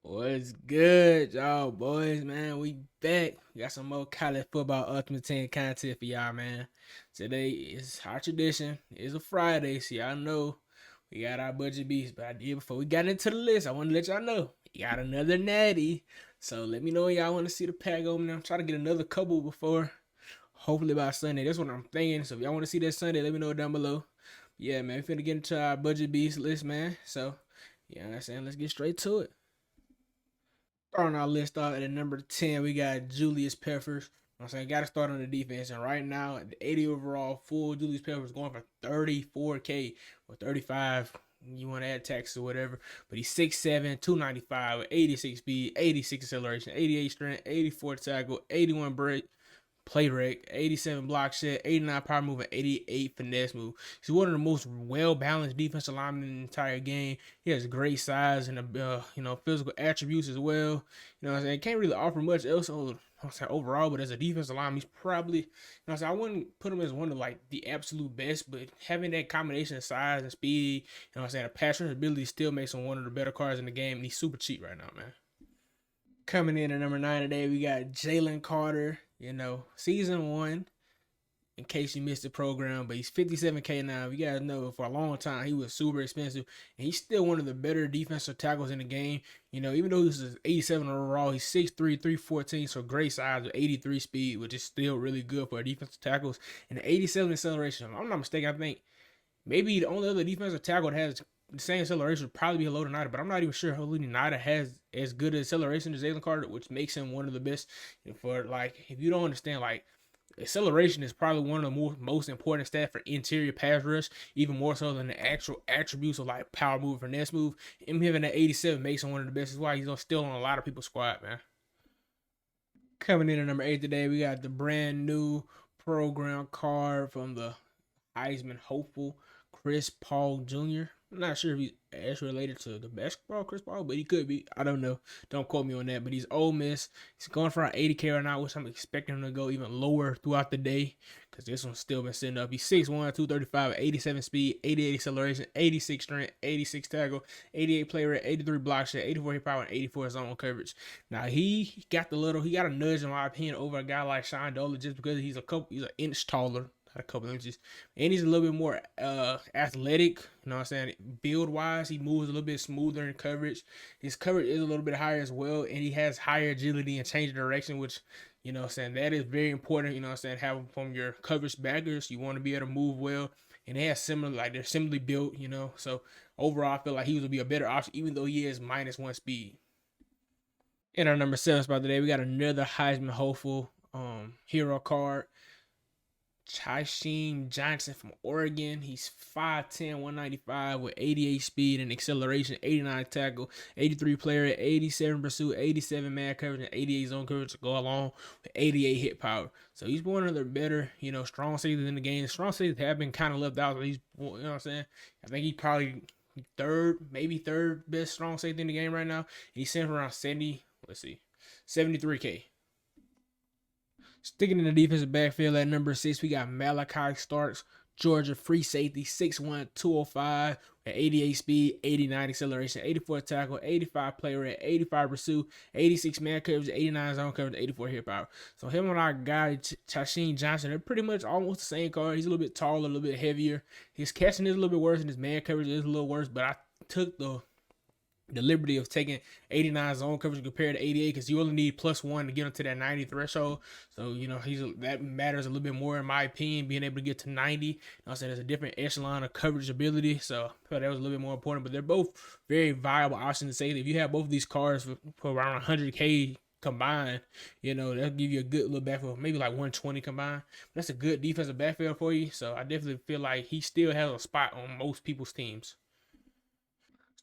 What's good, y'all boys, man? We back. We got some more college football Ultimate Team content for y'all, man. Today is our tradition. It's a Friday, so y'all know we got our budget beats. But I did before we got into the list, I want to let y'all know we got another natty. So let me know when y'all want to see the pack opening. I'm trying to get another couple before, hopefully by Sunday. That's what I'm thinking. So if y'all want to see that Sunday, let me know down below. Yeah, man, we finna get into our budget beats list, man. So, yeah, you know what I'm saying, let's get straight to it. Starting our list off at number 10, we got Julius Peppers. I'm saying, got to start on the defense. And right now, the 80 overall full Julius Peppers going for 34K or 35. You want to add taxes or whatever. But he's 6'7, 295 with 86 speed, 86 acceleration, 88 strength, 84 tackle, 81 break, play rate, 87 block shot, 89 power move, and 88 finesse move. He's one of the most well-balanced defensive linemen in the entire game. He has great size and physical attributes as well. You know what I'm saying? Can't really offer much else overall, but as a defensive lineman, he's probably, I wouldn't put him as one of like the absolute best, but having that combination of size and speed, a pass rush ability still makes him one of the better cards in the game, and he's super cheap right now, man. Coming in at number 9 today, we got Jaylen Carter. Season one, in case you missed the program, but he's 57K now. You guys know for a long time he was super expensive, and he's still one of the better defensive tackles in the game. Even though he's 87 overall, he's 6'3", 314, so great size with 83 speed, which is still really good for defensive tackles. And the 87 acceleration, if I'm not mistaken, I think maybe the only other defensive tackle that has the same acceleration would probably be Haloti Ngata, but I'm not even sure Haloti Ngata has as good acceleration as Jaylen Carter, which makes him one of the best. For like, if you don't understand, like, acceleration is probably one of the most important stats for interior pass rush, even more so than the actual attributes of like power move, finesse move. Him having that 87 makes him one of the best. That's why he's still on a lot of people's squad, man. Coming in at number 8 today, we got the brand new program card from the Heisman hopeful Chris Paul Jr. I'm not sure if he's actually related to the basketball Chris Paul, but he could be. I don't know. Don't quote me on that. But he's Ole Miss. He's going for an 80K right now, which I'm expecting him to go even lower throughout the day because this one's still been sitting up. He's 6'1", 235, 87 speed, 88 acceleration, 86 strength, 86 tackle, 88 play rate, 83 block shot, 84 hit power, and 84 zone coverage. Now he got a nudge in my opinion over a guy like Sean Dolan just because he's an inch taller, a couple inches, and he's a little bit more athletic. You know what I'm saying? Build wise, he moves a little bit smoother in coverage. His coverage is a little bit higher as well, and he has higher agility and change of direction, which, that is very important. Having from your coverage backers, you want to be able to move well, and they have they're similarly built. So overall, I feel like he would be a better option, even though he is -1 speed. In our number 7 spot today, we got another Heisman hopeful hero card. Chaisson Johnson from Oregon. He's 5'10", 195 with 88 speed and acceleration, 89 tackle, 83 player, 87 pursuit, 87 man coverage, and 88 zone coverage to go along with 88 hit power. So he's one of the better, strong safeties in the game. Strong safeties have been kind of left out. So he's, what I'm saying? I think he's probably maybe third best strong safety in the game right now. He's sitting around 73K. Sticking in the defensive backfield at number 6, we got Malachi Starks, Georgia free safety, 6'1", 205, with 88 speed, 89 acceleration, 84 tackle, 85 play rate, 85 pursuit, 86 man coverage, 89 zone coverage, 84 hit power. So him and our guy Chaisson Johnson, they're pretty much almost the same card. He's a little bit taller, a little bit heavier. His catching is a little bit worse, and his man coverage is a little worse. But I took the liberty of taking 89 zone coverage compared to 88 because you only need +1 to get him to that 90 threshold. So, that matters a little bit more in my opinion, being able to get to 90. I said there's a different echelon of coverage ability, so I felt that was a little bit more important. But they're both very viable options to say that if you have both of these cards for around 100K combined, that'll give you a good little backfield, maybe like 120 combined. But that's a good defensive backfield for you. So I definitely feel like he still has a spot on most people's teams.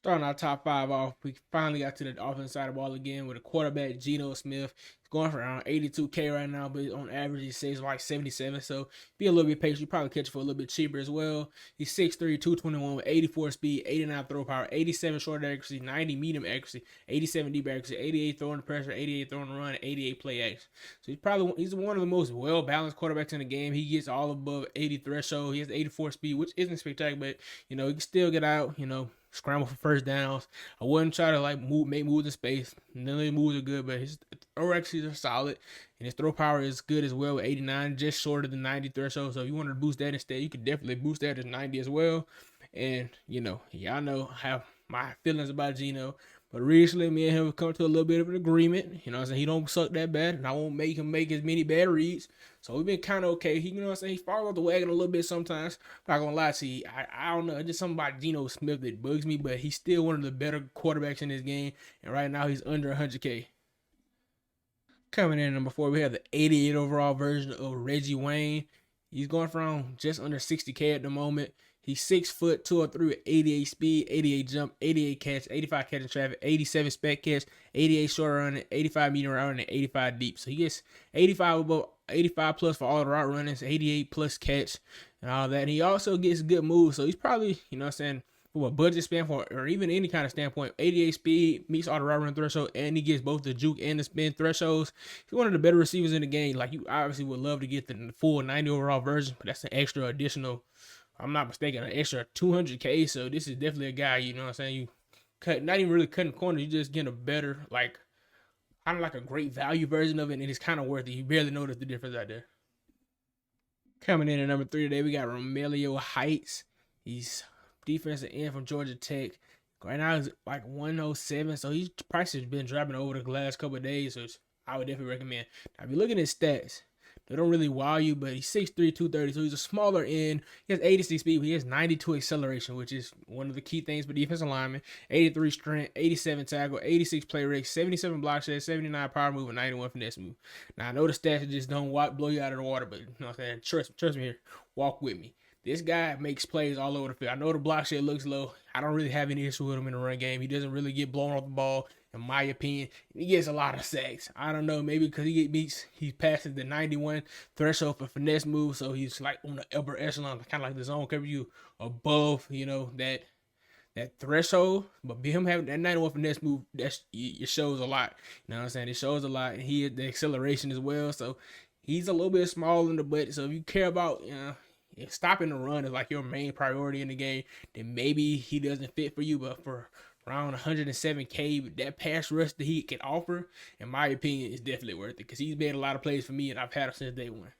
Starting our top 5 off, we finally got to the offensive side of the ball again with a quarterback, Gino Smith. He's going for around 82K right now, but on average, he saves like 77. So be a little bit patient. You probably catch it for a little bit cheaper as well. He's 6'3", 221 with 84 speed, 89 throw power, 87 short accuracy, 90 medium accuracy, 87 deep accuracy, 88 throwing the pressure, 88 throwing the run, 88 play action. So he's one of the most well-balanced quarterbacks in the game. He gets all above 80 threshold. He has 84 speed, which isn't spectacular, but, he can still get out, scramble for first downs. I wouldn't try to like make moves in space. None of the moves are good, but his throw accuracies are solid, and his throw power is good as well with 89, just short of the 90 threshold. So if you want to boost that instead, you could definitely boost that to 90 as well. And y'all know how my feelings about Gino. But recently, me and him have come to a little bit of an agreement. You know what I'm saying? He don't suck that bad, and I won't make him make as many bad reads. So we've been kind of okay. He, you know what I'm saying? He falls off the wagon a little bit sometimes. I'm not gonna lie to you. I don't know. It's just something about Gino Smith that bugs me, but he's still one of the better quarterbacks in this game. And right now, he's under 100K. Coming in number 4, we have the 88 overall version of Reggie Wayne. He's going from just under 60K at the moment. He's 6 foot, 203 with 88 speed, 88 jump, 88 catch, 85 catch in traffic, 87 spec catch, 88 short running, 85 medium route running, and 85 deep. So he gets 85 plus for all the route runnings, 88 plus catch and all that. And he also gets good moves. So he's probably, you know what I'm saying, from a budget standpoint or even any kind of standpoint, 88 speed, meets all the route running threshold, and he gets both the juke and the spin thresholds. He's one of the better receivers in the game. Like, you obviously would love to get the full 90 overall version, but that's an extra additional, I'm not mistaken, an extra 200K. So this is definitely a guy, you know what I'm saying, you cut, not even really cutting corners, you just getting a better, like, kind of like a great value version of it, and it's kind of worth it. You barely notice the difference out there. Coming in at number 3 today, we got Romulo Heights. He's defensive end from Georgia Tech. Right now he's like 107, so his price has been dropping over the last couple of days, which I would definitely recommend. Now, if you look at his stats, they don't really wow you, but he's 6'3", 230, so he's a smaller end. He has 86 speed, but he has 92 acceleration, which is one of the key things for defensive linemen. 83 strength, 87 tackle, 86 play rate, 77 block shed, 79 power move, and 91 finesse move. Now, I know the stats just don't blow you out of the water, but you know what I'm saying? Trust me here. Walk with me. This guy makes plays all over the field. I know the block share looks low. I don't really have any issue with him in the run game. He doesn't really get blown off the ball, in my opinion. He gets a lot of sacks. I don't know, maybe because he passes the 91 threshold for finesse moves, so he's like on the upper echelon, kind of like the zone cover you above, that threshold. But him having that 91 finesse move, it shows a lot. You know what I'm saying? It shows a lot, and he has the acceleration as well. So he's a little bit small in the butt. So if you care about, if stopping the run is like your main priority in the game, then maybe he doesn't fit for you. But for around 107K, that pass rush that he can offer, in my opinion, is definitely worth it, because he's made a lot of plays for me, and I've had him since day one.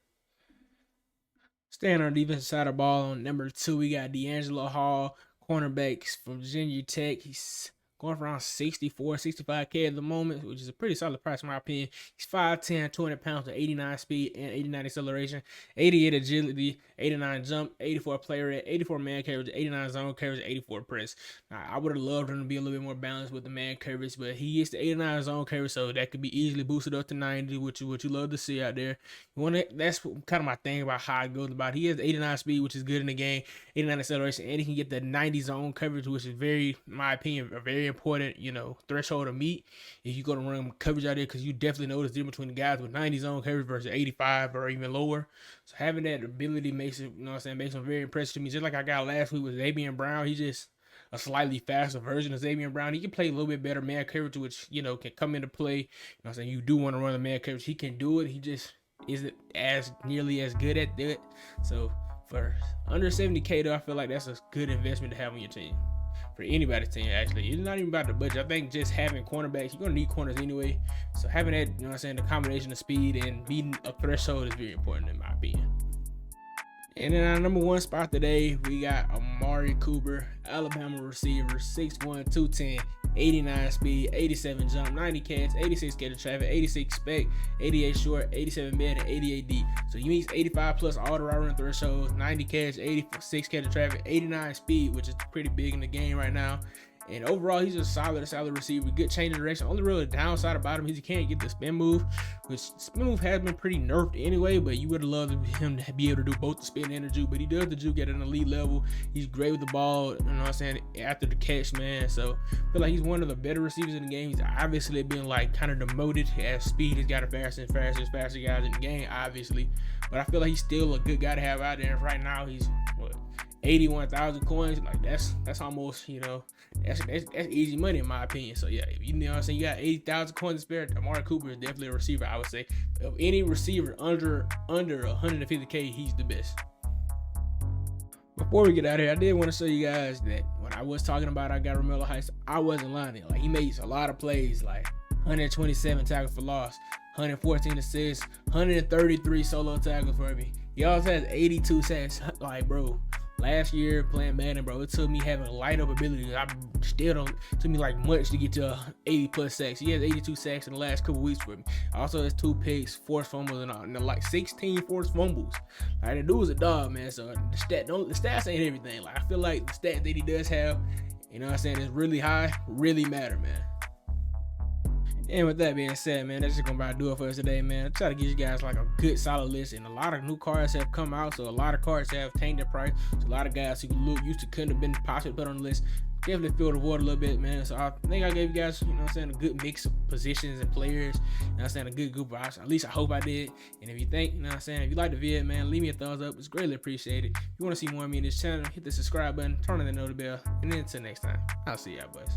Staying on the defensive side of the ball, on number 2, we got DAngelo Hall, cornerbacks from Virginia Tech. He's going for around 64, 65K at the moment, which is a pretty solid price in my opinion. He's 5'10", 200 pounds with 89 speed and 89 acceleration, 88 agility, 89 jump, 84 play rate, 84 man coverage, 89 zone coverage, 84 press. Now, I would have loved him to be a little bit more balanced with the man coverage, but he gets the 89 zone coverage, so that could be easily boosted up to 90, which you love to see out there. That's kind of my thing about how it goes about. He has 89 speed, which is good in the game, 89 acceleration, and he can get the 90 zone coverage, which is very, in my opinion, a very important, threshold to meet if you go to run coverage out there, because you definitely notice the difference between the guys with 90 zone coverage versus 85 or even lower. So having that ability makes it, makes him very impressive to me. Just like I got last week with Xavier Brown, he's just a slightly faster version of Xavier Brown. He can play a little bit better man coverage, which, can come into play. You do want to run the man coverage. He can do it. He just isn't as nearly as good at it. So for under 70K though, I feel like that's a good investment to have on your team. For anybody's team, actually. It's not even about the budget. I think just having cornerbacks, you're going to need corners anyway. So having that, the combination of speed and beating a threshold is very important in my opinion. And then our number 1 spot today, we got Amari Cooper, Alabama receiver, 6'1", 210, 89 speed, 87 jump, 90 catch, 86 catch traffic, 86 spec, 88 short, 87 mid, and 88 deep. So he meets 85 plus all the route run thresholds, 90 catch, 86 catch traffic, 89 speed, which is pretty big in the game right now. And overall, he's a solid receiver, good change of direction. Only real downside about him is he can't get the spin move, which spin move has been pretty nerfed anyway, but you would have loved him to be able to do both the spin and the juke. But he does the juke at an elite level. He's great with the ball, after the catch, man. So I feel like he's one of the better receivers in the game. He's obviously been kind of demoted as speed has gotten faster and faster guys in the game, obviously. But I feel like he's still a good guy to have out there. And right now, he's 81,000 coins. Like that's almost, that's easy money in my opinion. So yeah, if you got 80,000 coins to spare, Amari Cooper is definitely a receiver. I would say of any receiver under 150K, he's the best. Before we get out of here, I did want to show you guys that when when I was talking about I got Romulo Heights, I wasn't lying. Like, he makes a lot of plays, like 127 tackles for loss, 114 assists, 133 solo tackles for me. He also has 82 sacks. Like, bro, last year playing Madden, bro, it took me having light up ability. I still don't, it took me like much to get to 80 plus sacks. He has 82 sacks in the last couple weeks for me. Also has 2 picks, forced fumbles, and like 16 forced fumbles. Like, the dude is a dog, man. So the stats ain't everything. Like, I feel like the stats that he does have, you know what I'm saying, is really high, really matter, man. And with that being said, man, that's just gonna about do it for us today, man. I try to give you guys like a good solid list, and a lot of new cards have come out, so a lot of cards have tanked their price. So a lot of guys who used to couldn't have been possibly put on the list definitely filled the void a little bit, man. So I think I gave you guys, you know what I'm saying, a good mix of positions and players. You know what I'm saying, a good group of options. At least I hope I did. And if you think, you know what I'm saying, if you like the video, man, leave me a thumbs up. It's greatly appreciated. If you want to see more of me in this channel, hit the subscribe button, turn on the notification bell, and then until next time, I'll see y'all boys.